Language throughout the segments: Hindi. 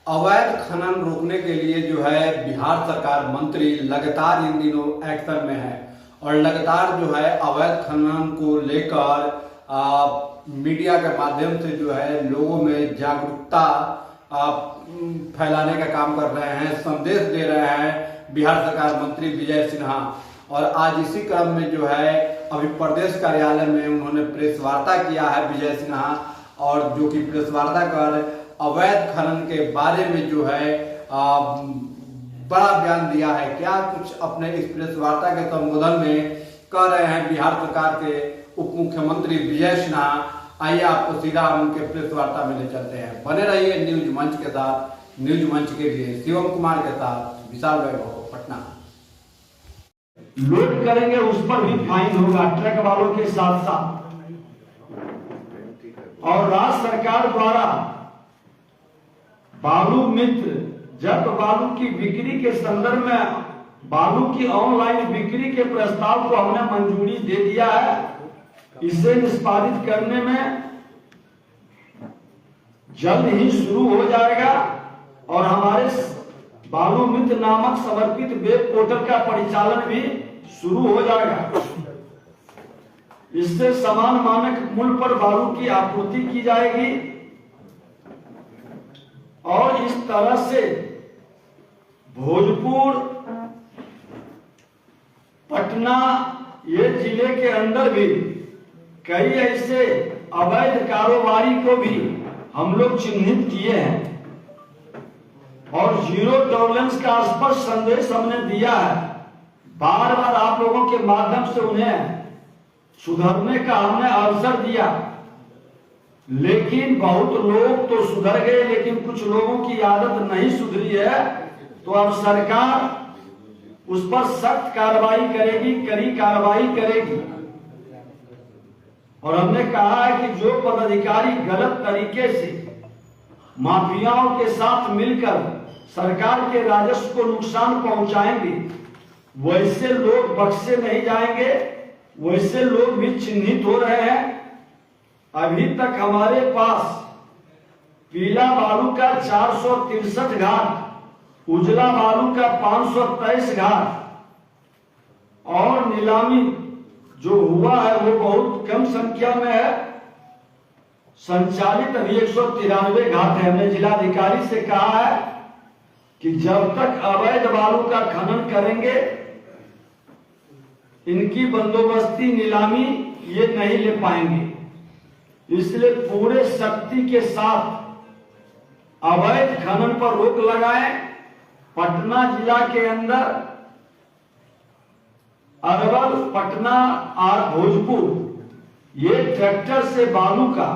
अवैध खनन रोकने के लिए जो है बिहार सरकार मंत्री लगातार इन दिनों एक्शन में है और लगातार जो है अवैध खनन को लेकर मीडिया के माध्यम से जो है लोगों में जागरूकता फैलाने का काम कर रहे हैं, संदेश दे रहे हैं बिहार सरकार मंत्री विजय सिन्हा। और आज इसी क्रम में जो है अभी प्रदेश कार्यालय में उन्होंने प्रेस वार्ता किया है विजय सिन्हा, और जो कि प्रेस वार्ता कर अवैध खनन के बारे में जो है बड़ा बयान दिया है। क्या कुछ अपने इस प्रेस वार्ता के संबोधन में कह रहे हैं बिहार सरकार के उप मुख्यमंत्री विजय सिन्हा, आइए आपको सीधा उनके प्रेस वार्ता में ले चलते हैं। बने रहिए न्यूज मंच के साथ। न्यूज मंच के लिए शिवम कुमार के साथ विशाल वैभव, पटना। लोड करेंगे उस पर भी फाइन होगा ट्रक वालों के साथ साथ। और राज्य सरकार द्वारा बालू मित्र जब्त बालू की बिक्री के संदर्भ में बालू की ऑनलाइन बिक्री के प्रस्ताव को हमने मंजूरी दे दिया है। इसे निष्पादित करने में जल्द ही शुरू हो जाएगा और हमारे बालू मित्र नामक समर्पित वेब पोर्टल का परिचालन भी शुरू हो जाएगा। इससे समान मानक मूल्य पर बालू की आपूर्ति की जाएगी और इस तरह से भोजपुर, पटना ये जिले के अंदर भी कई ऐसे अवैध कारोबारी को भी हम लोग चिन्हित किए हैं और जीरो टॉलरेंस का स्पष्ट संदेश हमने दिया है। बार बार आप लोगों के माध्यम से उन्हें सुधरने का हमने अवसर दिया, लेकिन बहुत लोग तो सुधर गए, लेकिन कुछ लोगों की आदत नहीं सुधरी है। तो अब सरकार उस पर सख्त कार्रवाई करेगी, कड़ी कार्रवाई करेगी। और हमने कहा है कि जो पदाधिकारी गलत तरीके से माफियाओं के साथ मिलकर सरकार के राजस्व को नुकसान पहुंचाएंगे, वैसे लोग बख्शे नहीं जाएंगे। वैसे लोग भी चिन्हित हो रहे हैं। अभी तक हमारे पास पीला बालू का 463 घाट, उजला बालू का 523 घाट और नीलामी जो हुआ है वो बहुत कम संख्या में है। संचालित अभी 193 घाट है। हमने जिलाधिकारी से कहा है कि जब तक अवैध बालू का खनन करेंगे, इनकी बंदोबस्ती नीलामी ये नहीं ले पाएंगे। इसलिए पूरे शक्ति के साथ अवैध खनन पर रोक लगाएं। पटना जिला के अंदर अरवल, पटना और भोजपुर ये ट्रैक्टर से बालू का,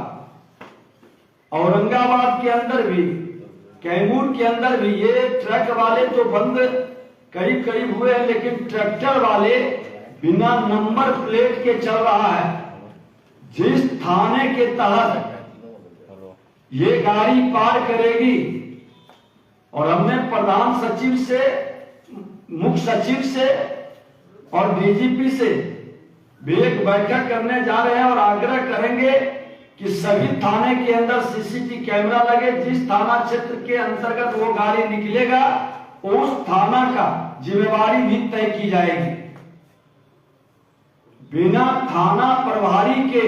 औरंगाबाद के अंदर भी, कैमूर के अंदर भी ये ट्रक वाले तो बंद करीब करीब हुए हैं, लेकिन ट्रैक्टर वाले बिना नंबर प्लेट के चल रहा है। जिस थाने के तहत ये गाड़ी पार करेगी, और हमने प्रधान सचिव से, मुख्य सचिव से और डीजीपी से भी एक बैठक करने जा रहे हैं और आग्रह करेंगे कि सभी थाने के अंदर सीसीटीवी कैमरा लगे। जिस थाना क्षेत्र के अंतर्गत वो गाड़ी निकलेगा, उस थाना का जिम्मेवारी भी तय की जाएगी। बिना थाना प्रभारी के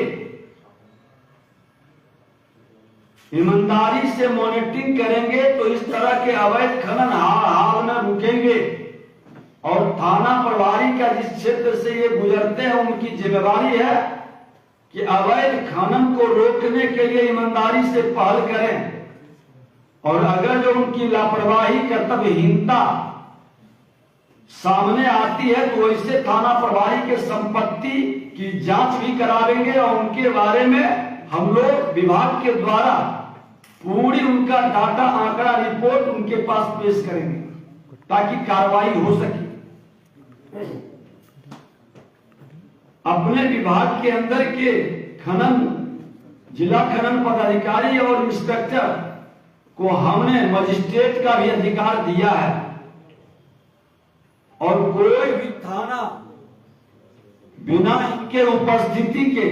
ईमानदारी से मॉनिटरिंग करेंगे तो इस तरह के अवैध खनन हाल में रुकेंगे। और थाना प्रभारी का जिस क्षेत्र से ये गुजरते हैं, उनकी जिम्मेवारी है कि अवैध खनन को रोकने के लिए ईमानदारी से पहल करें। और अगर जो उनकी लापरवाही, कर्तव्यहीनता सामने आती है तो ऐसे थाना प्रभारी के संपत्ति की जांच भी करावेंगे और उनके बारे में हम लोग विभाग के द्वारा पूरी उनका डाटा, आंकड़ा, रिपोर्ट उनके पास पेश करेंगे ताकि कार्रवाई हो सके। अपने विभाग के अंदर के खनन, जिला खनन पदाधिकारी और इंस्पेक्टर को हमने मजिस्ट्रेट का भी अधिकार दिया है और कोई भी थाना बिना इनके उपस्थिति के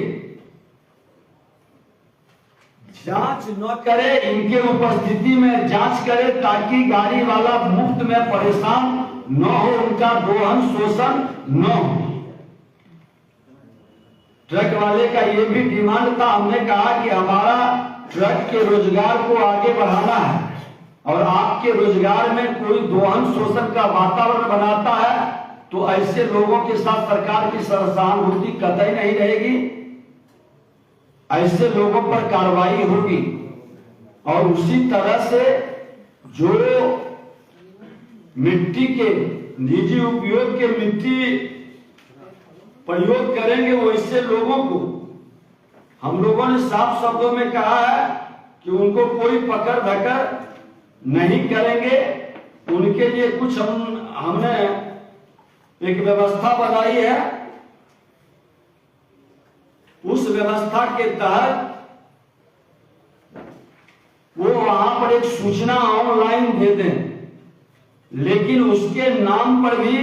जांच न करे, इनके उपस्थिति में जांच करे ताकि गाड़ी वाला मुफ्त में परेशान न हो, उनका दोहन शोषण न हो। ट्रक वाले का ये भी डिमांड था, हमने कहा कि हमारा ट्रक के रोजगार को आगे बढ़ाना है और आपके रोजगार में कोई दोहन शोषण का वातावरण बनाता है तो ऐसे लोगों के साथ सरकार की सहानुभूति कतई नहीं रहेगी, ऐसे लोगों पर कार्रवाई होगी। और उसी तरह से जो मिट्टी के निजी उपयोग के मिट्टी प्रयोग करेंगे वैसे लोगों को हम लोगों ने साफ शब्दों में कहा है कि उनको कोई पकड़ धकड़ नहीं करेंगे। उनके लिए कुछ हमने एक व्यवस्था बनाई है, उस व्यवस्था के तहत वो वहां पर एक सूचना ऑनलाइन दे दें, लेकिन उसके नाम पर भी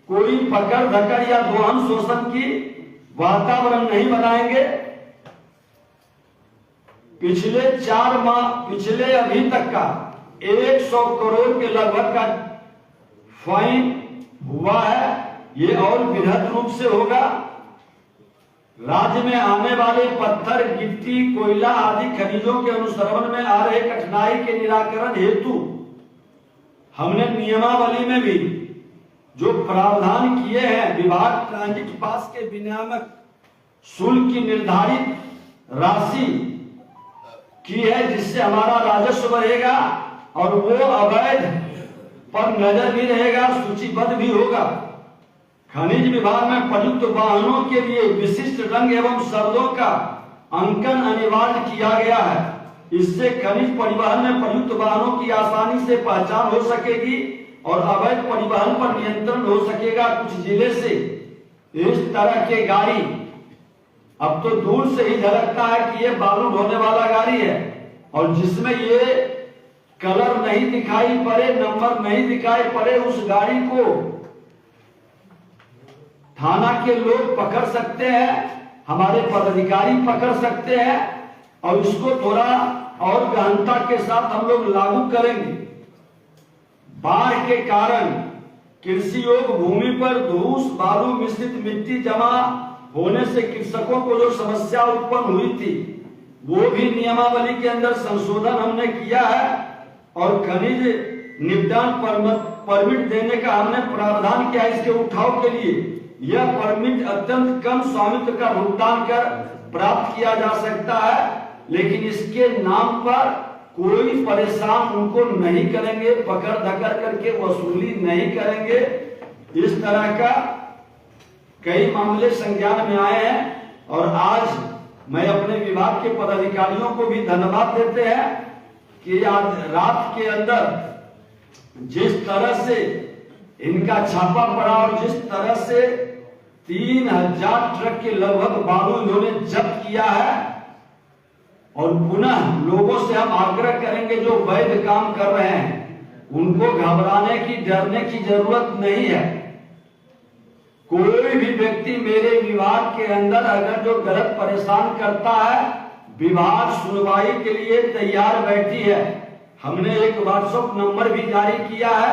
कोई पकड़ धकड़ या दोहन शोषण की वातावरण नहीं बनाएंगे। पिछले अभी तक का 100 करोड़ के लगभग का फाइन हुआ है, ये और बृहद रूप से होगा। राज्य में आने वाले पत्थर, गिट्टी, कोयला आदि खनिजों के अनुश्रवण में आ रहे कठिनाई के निराकरण हेतु हमने नियमावली में भी जो प्रावधान किए हैं, विभाग ट्रांजिट पास के विनियामक शुल्क की निर्धारित राशि की है, जिससे हमारा राजस्व बढ़ेगा और वो अवैध पर नजर भी रहेगा, सूचीबद्ध भी होगा। खनिज विभाग में प्रयुक्त वाहनों के लिए विशिष्ट रंग एवं शब्दों का अंकन अनिवार्य किया गया है। इससे खनिज परिवहन में प्रयुक्त वाहनों की आसानी से पहचान हो सकेगी और अवैध परिवहन पर नियंत्रण हो सकेगा। कुछ जिले से इस तरह के गाड़ी अब तो दूर से ही झलकता है कि ये बालू ढोने वाला गाड़ी है, और जिसमें ये कलर नहीं दिखाई पड़े, नंबर नहीं दिखाई पड़े, उस गाड़ी को थाना के लोग पकड़ सकते हैं, हमारे पदाधिकारी पकड़ सकते हैं और इसको थोड़ा और गहनता के साथ हम लोग लागू करेंगे। बाढ़ के कारण कृषि योग्य भूमि पर धूस, बालू मिश्रित मिट्टी जमा होने से कृषकों को जो समस्या उत्पन्न हुई थी, वो भी नियमावली के अंदर संशोधन हमने किया है और खनिज निपटान परमिट देने का हमने प्रावधान किया। इसके उठाव के लिए यह परमिट अत्यंत कम स्वामित्व का भुगतान कर प्राप्त किया जा सकता है, लेकिन इसके नाम पर कोई परेशान उनको नहीं करेंगे, पकड़ धकड़ करके वसूली नहीं करेंगे। इस तरह का कई मामले संज्ञान में आए हैं और आज मैं अपने विभाग के पदाधिकारियों को भी धन्यवाद देते हैं कि आज रात के अंदर जिस तरह से इनका छापा पड़ा और जिस तरह से 3000 ट्रक के लगभग बालू इन्होंने जब्त किया है, और पुनः लोगों से हम आग्रह करेंगे जो वैध काम कर रहे हैं उनको घबराने की, डरने की जरूरत नहीं है। कोई भी व्यक्ति मेरे विभाग के अंदर अगर जो गलत परेशान करता है, विभाग सुनवाई के लिए तैयार बैठी है। हमने एक व्हाट्सएप नंबर भी जारी किया है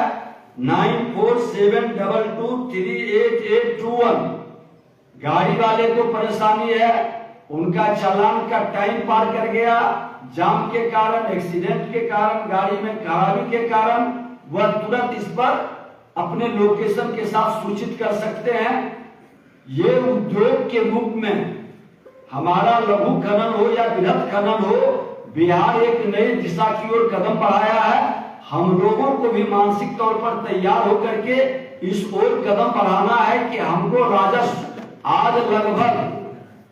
9472238821। गाड़ी वाले को परेशानी है, उनका चालान का टाइम पार कर गया, जाम के कारण, एक्सीडेंट के कारण, गाड़ी में खराबी के कारण, वह तुरंत इस पर अपने लोकेशन के साथ सूचित कर सकते हैं। ये उद्योग के रूप में हमारा लघु खनन हो या बृहद खनन हो, बिहार एक नई दिशा की ओर कदम बढ़ाया है। हम लोगों को भी मानसिक तौर पर तैयार होकर के इस ओर कदम बढ़ाना है कि हमको राजस्व आज लगभग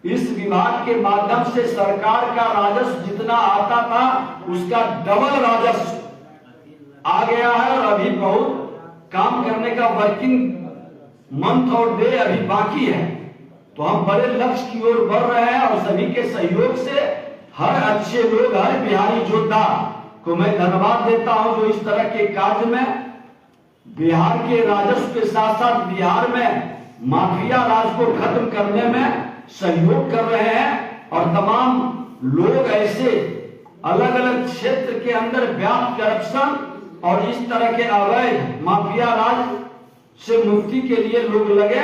इस विभाग के माध्यम से सरकार का राजस्व जितना आता था उसका डबल राजस्व आ गया है, और अभी बहुत काम करने का वर्किंग मंथ और डे अभी बाकी है। तो हम बड़े लक्ष्य की ओर बढ़ रहे हैं और सभी के सहयोग से हर अच्छे लोग, हर बिहारी योद्धा को मैं धन्यवाद देता हूं जो इस तरह के कार्य में बिहार के राजस्व के साथ साथ बिहार में माफिया राज को खत्म करने में सहयोग कर रहे हैं। और तमाम लोग ऐसे अलग अलग क्षेत्र के अंदर व्याप्त करप्शन और इस तरह के अवैध माफिया राज से मुक्ति के लिए लोग लगे।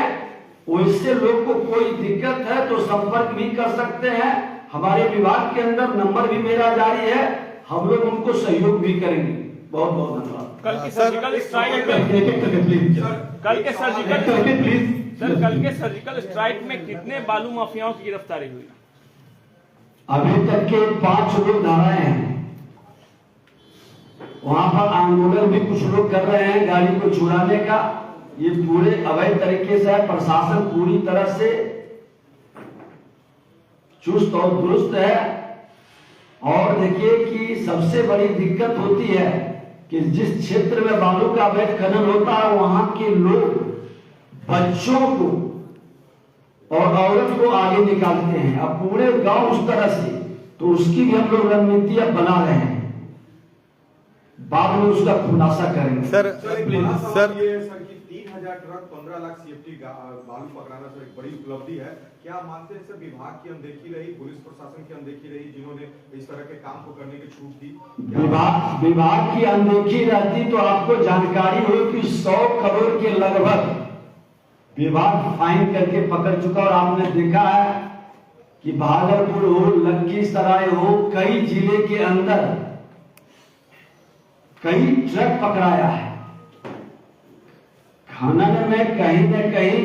वैसे लोग को कोई दिक्कत है तो संपर्क भी कर सकते हैं। हमारे विभाग के अंदर नंबर भी मेरा जारी है, हम लोग उनको सहयोग भी करेंगे। बहुत बहुत धन्यवाद। कल की सर्जिकल स्ट्राइक कल के सर्जिकल स्ट्राइक में कितने बालू माफियाओं की गिरफ्तारी हुई? अभी तक के 5 लोग धराए हैं। वहां पर आंदोलन भी कुछ लोग कर रहे हैं गाड़ी को छुड़ाने का। ये पूरे अवैध तरीके से है। प्रशासन पूरी तरह से चुस्त और दुरुस्त है। और देखिए कि सबसे बड़ी दिक्कत होती है कि जिस क्षेत्र में बालू का अवैध खनन होता है वहां के लोग बच्चों को और औरत को आगे निकालते हैं। अब पूरे गांव उस तरह से, तो उसकी भी हम लोग रणनीति अब बना रहे हैं, बाद में उसका खुलासा करेंगे। सर ये सर की 3000 ट्रक 15 लाख सीएफटी बालू पकड़ाना सर एक बड़ी उपलब्धि है। क्या आप मानते हैं सर विभाग की अनदेखी रही, पुलिस प्रशासन की अनदेखी रही, जिन्होंने इस तरह के काम को करने की छूट दी? विभाग की अनदेखी रहती तो आपको जानकारी हो कि 100 करोड़ के लगभग विभाग फाइन करके पकड़ चुका। और आपने देखा है कि भागलपुर हो, लखीसराय हो, कई जिले के अंदर कई ट्रक पकड़ाया है। खनन में कहीं न कहीं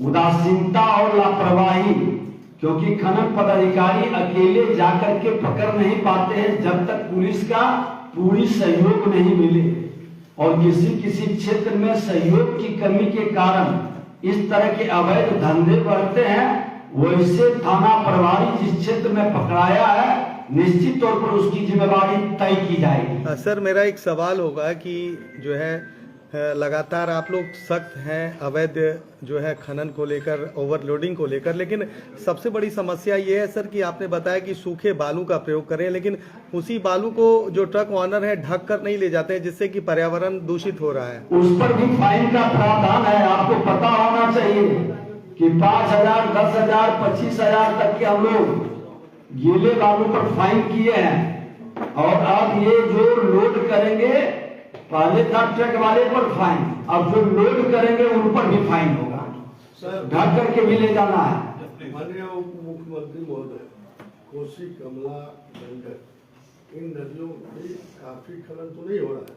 उदासीनता और लापरवाही, क्योंकि खनन पदाधिकारी अकेले जाकर के पकड़ नहीं पाते हैं जब तक पुलिस का पूरी सहयोग नहीं मिले। और किसी क्षेत्र में सहयोग की कमी के कारण इस तरह के अवैध धंधे बढ़ते हैं। वैसे थाना प्रभारी जिस क्षेत्र में पकड़ाया है निश्चित तौर पर उसकी जिम्मेदारी तय की जाएगी। सर मेरा एक सवाल होगा कि जो है लगातार आप लोग सख्त हैं अवैध जो है खनन को लेकर, ओवरलोडिंग को लेकर, लेकिन सबसे बड़ी समस्या ये है सर कि आपने बताया कि सूखे बालू का प्रयोग करें, लेकिन उसी बालू को जो ट्रक ओनर है ढक कर नहीं ले जाते हैं, जिससे कि पर्यावरण दूषित हो रहा है। उस पर भी फाइन का प्रावधान है। आपको पता होना चाहिए कि 5000, 10,000, 25,000 तक के हम लोग गीले बालू पर फाइन किए हैं। और अब ये जो लोड करेंगे, पहले था ट्रक वाले पर फाइन, अब जो लोड करेंगे उन पर भी फाइन होगा। ढक करके भी ले जाना है। माननीय उप मुख्यमंत्री महोदय, कोसी, कमला, गंडक इन नदियों में काफी खनन तो नहीं हो रहा है,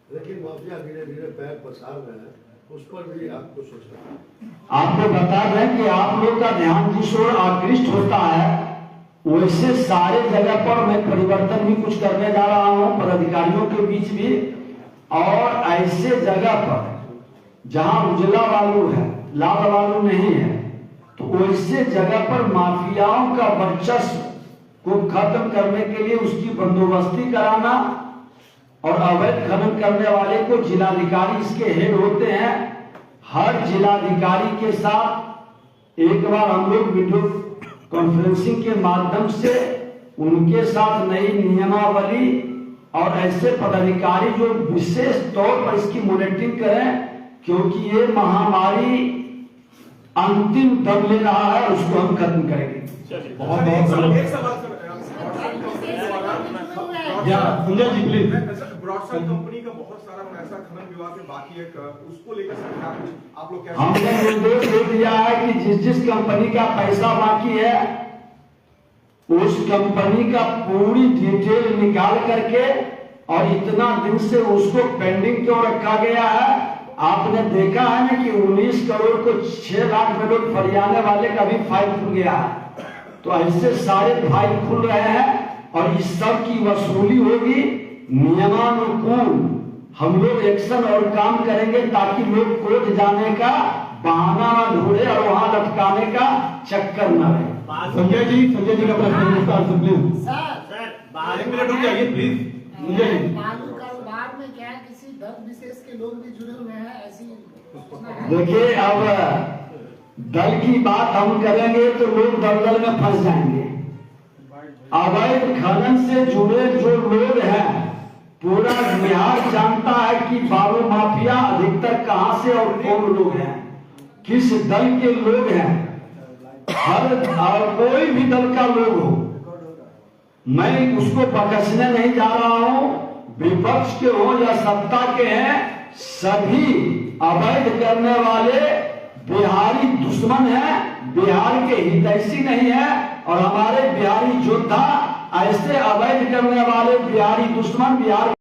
लेकिन माफिया धीरे धीरे पैर पसार रहे हैं, उस पर भी आपको सोचना है। आपको बता दें कि आप लोग का ध्यान जिस ओर आकृष्ट होता है वैसे सारे जगह पर मैं परिवर्तन भी कुछ करने जा रहा हूं पदाधिकारियों के बीच भी। और ऐसे जगह पर जहां उजला बालू है, लाल बालू नहीं है, तो वैसे जगह पर माफियाओं का वर्चस्व को खत्म करने के लिए उसकी बंदोबस्ती कराना और अवैध खनन करने वाले को जिलाधिकारी इसके हेड होते हैं। हर जिलाधिकारी के साथ एक बार हम लोग वीडियो कॉन्फ्रेंसिंग के माध्यम से उनके साथ नई नियमावली और ऐसे पदाधिकारी जो विशेष तौर पर इसकी मॉनिटरिंग करें, क्योंकि ये महामारी अंतिम दम ले रहा है, उसको हम खत्म करेंगे। बहुत जी प्लीज। ब्रॉडसाइड कंपनी का बहुत सारा पैसा खनन विभाग में बाकी है, उसको लेकर सर आप लोग क्या? हमने निर्देश दे दिया है कि जिस कंपनी का पैसा बाकी है उस कंपनी का पूरी डिटेल निकाल करके, और इतना दिन से उसको पेंडिंग क्यों रखा गया है, आपने देखा है ना कि 19 करोड़ को 6 लाख में लोग फरियाने वाले का भी फाइल खुल गया है। तो ऐसे सारे फाइल खुल रहे हैं और इस सब की वसूली होगी। नियमानुकूल हम लोग एक्शन और काम करेंगे ताकि लोग कोर्ट जाने का बहाना न ढूंढे और वहां लटकाने का चक्कर न रहे। संजय जी का प्रश्न विस्तार से प्लीज। एक मिनट रुक जाइए प्लीज। बालू कारोबार में क्या है, किसी दल विशेष के लोग भी जुड़े हुए हैं, ऐसी देखिए अब दल की बात हम करेंगे तो लोग दलदल में फंस जाएंगे। अवैध खनन से जुड़े जो लोग हैं, पूरा बिहार जानता है कि बालू माफिया अधिकतर कहां से और कौन लोग हैं, किस दल के लोग हैं। हर कोई भी दल का लोग हो, मैं उसको बकसने नहीं जा रहा हूं। विपक्ष के हो या सत्ता के हैं, सभी अवैध करने वाले बिहारी दुश्मन हैं, बिहार के हितैषी नहीं है। और हमारे बिहारी योद्धा ऐसे अवैध करने वाले बिहारी दुश्मन बिहार